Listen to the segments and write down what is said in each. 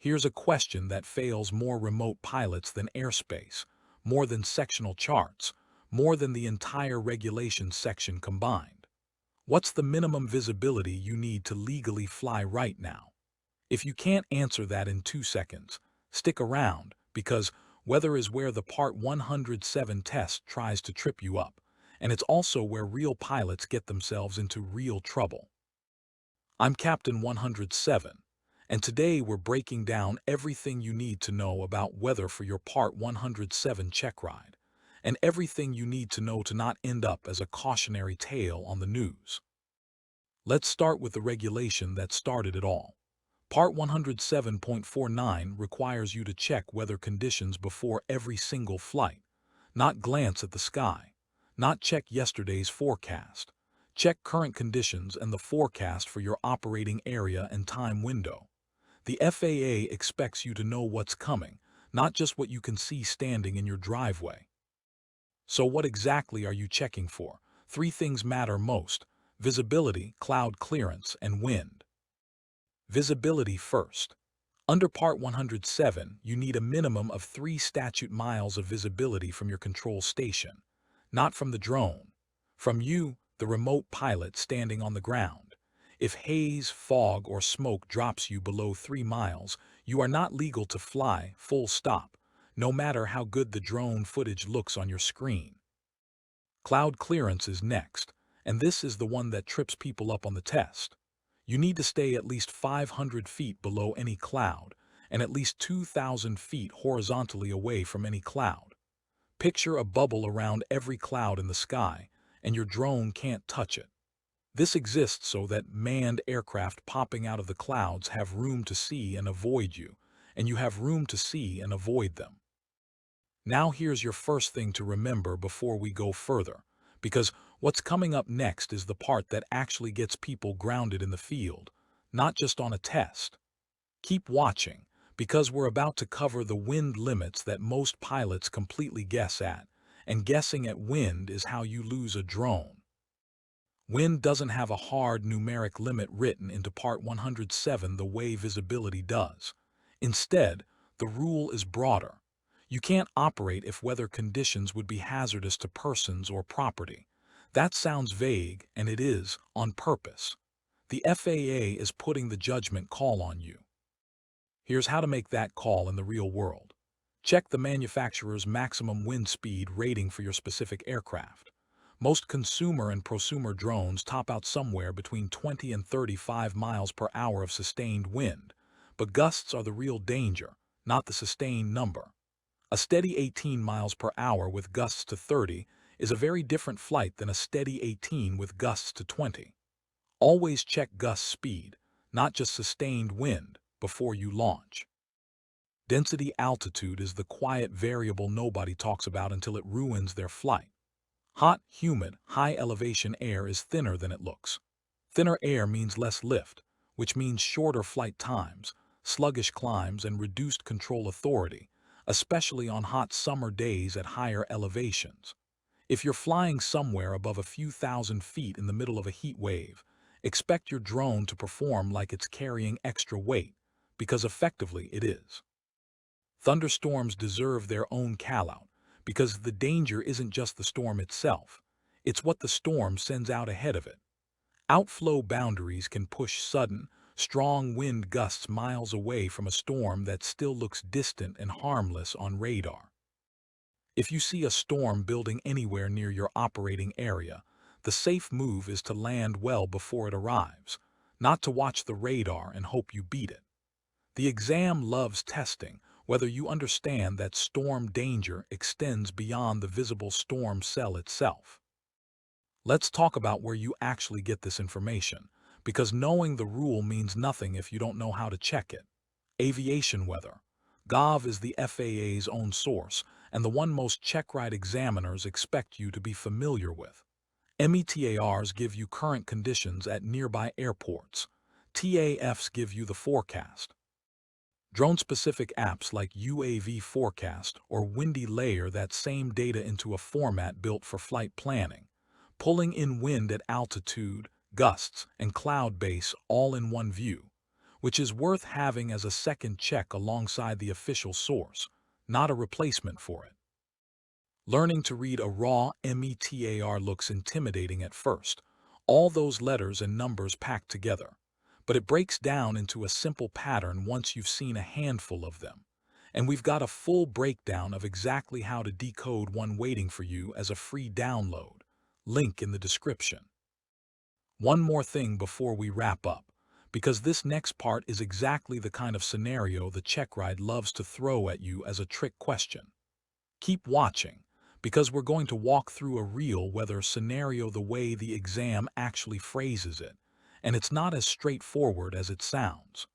Here's a question that fails more remote pilots than airspace, more than sectional charts, more than the entire regulations section combined. What's the minimum visibility you need to legally fly right now? If you can't answer that in 2 seconds, stick around, because weather is where the Part 107 test tries to trip you up, and it's also where real pilots get themselves into real trouble. I'm Captain 107, and today we're breaking down everything you need to know about weather for your Part 107 check ride, and everything you need to know to not end up as a cautionary tale on the news. Let's start with the regulation that started it all. Part 107.49 requires you to check weather conditions before every single flight, not glance at the sky, not check yesterday's forecast. Check current conditions and the forecast for your operating area and time window. The FAA expects you to know what's coming, not just what you can see standing in your driveway. So what exactly are you checking for? Three things matter most: visibility, cloud clearance, and wind. Visibility first. Under Part 107, you need a minimum of 3 statute miles of visibility from your control station, not from the drone, from you, the remote pilot standing on the ground. If haze, fog, or smoke drops you below 3 miles, you are not legal to fly, full stop, no matter how good the drone footage looks on your screen. Cloud clearance is next, and this is the one that trips people up on the test. You need to stay at least 500 feet below any cloud, and at least 2,000 feet horizontally away from any cloud. Picture a bubble around every cloud in the sky, and your drone can't touch it. This exists so that manned aircraft popping out of the clouds have room to see and avoid you, and you have room to see and avoid them. Now here's your first thing to remember before we go further, because what's coming up next is the part that actually gets people grounded in the field, not just on a test. Keep watching, because we're about to cover the wind limits that most pilots completely guess at, and guessing at wind is how you lose a drone. Wind doesn't have a hard numeric limit written into Part 107 the way visibility does. Instead, the rule is broader. You can't operate if weather conditions would be hazardous to persons or property. That sounds vague, and it is, on purpose. The FAA is putting the judgment call on you. Here's how to make that call in the real world. Check the manufacturer's maximum wind speed rating for your specific aircraft. Most consumer and prosumer drones top out somewhere between 20 and 35 miles per hour of sustained wind, but gusts are the real danger, not the sustained number. A steady 18 miles per hour with gusts to 30 is a very different flight than a steady 18 with gusts to 20. Always check gust speed, not just sustained wind, before you launch. Density altitude is the quiet variable nobody talks about until it ruins their flight. Hot, humid, high-elevation air is thinner than it looks. Thinner air means less lift, which means shorter flight times, sluggish climbs, and reduced control authority, especially on hot summer days at higher elevations. If you're flying somewhere above a few thousand feet in the middle of a heat wave, expect your drone to perform like it's carrying extra weight, because effectively it is. Thunderstorms deserve their own call-out, because the danger isn't just the storm itself, it's what the storm sends out ahead of it. Outflow boundaries can push sudden, strong wind gusts miles away from a storm that still looks distant and harmless on radar. If you see a storm building anywhere near your operating area, the safe move is to land well before it arrives, not to watch the radar and hope you beat it. The exam loves testing whether you understand that storm danger extends beyond the visible storm cell itself. Let's talk about where you actually get this information, because knowing the rule means nothing if you don't know how to check it. Aviation weather. Gov is the FAA's own source, and the one most check-ride examiners expect you to be familiar with. METARs give you current conditions at nearby airports. TAFs give you the forecast. Drone-specific apps like UAV Forecast or Windy layer that same data into a format built for flight planning, pulling in wind at altitude, gusts, and cloud base all in one view. which is worth having as a second check alongside the official source, not a replacement for it. Learning to read a raw METAR looks intimidating at first, all those letters and numbers packed together, but it breaks down into a simple pattern once you've seen a handful of them. And we've got a full breakdown of exactly how to decode one waiting for you as a free download. Link in the description. One more thing before we wrap up, because this next part is exactly the kind of scenario the check ride loves to throw at you as a trick question. Keep watching, because we're going to walk through a real weather scenario the way the exam actually phrases it, and it's not as straightforward as it sounds.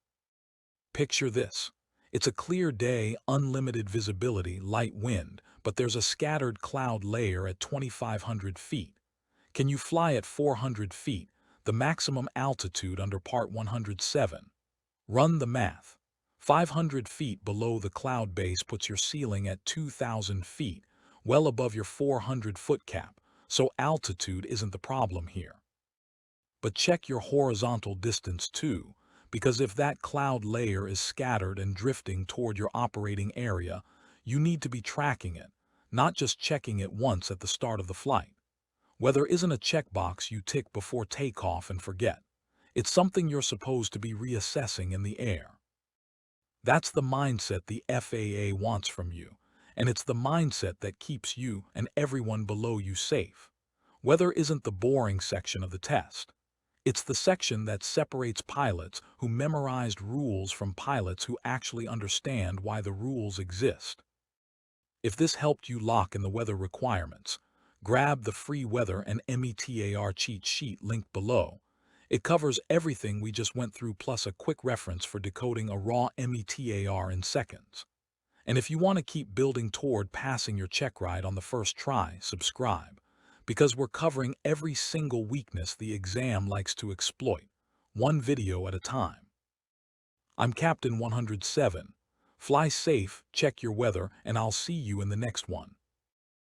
Picture this. It's a clear day, unlimited visibility, light wind, but there's a scattered cloud layer at 2,500 feet. Can you fly at 400 feet, the maximum altitude under Part 107? Run the math. 500 feet below the cloud base puts your ceiling at 2,000 feet, well above your 400-foot cap, so altitude isn't the problem here. But check your horizontal distance too, because if that cloud layer is scattered and drifting toward your operating area, you need to be tracking it, not just checking it once at the start of the flight. Weather isn't a checkbox you tick before takeoff and forget. It's something you're supposed to be reassessing in the air. That's the mindset the FAA wants from you, and it's the mindset that keeps you and everyone below you safe. Weather isn't the boring section of the test. It's the section that separates pilots who memorized rules from pilots who actually understand why the rules exist. If this helped you lock in the weather requirements, grab the free weather and METAR cheat sheet linked below. It covers everything we just went through plus a quick reference for decoding a raw METAR in seconds. And if you want to keep building toward passing your check ride on the first try, subscribe, because we're covering every single weakness the exam likes to exploit, one video at a time. I'm Captain 107. Fly safe, check your weather, and I'll see you in the next one.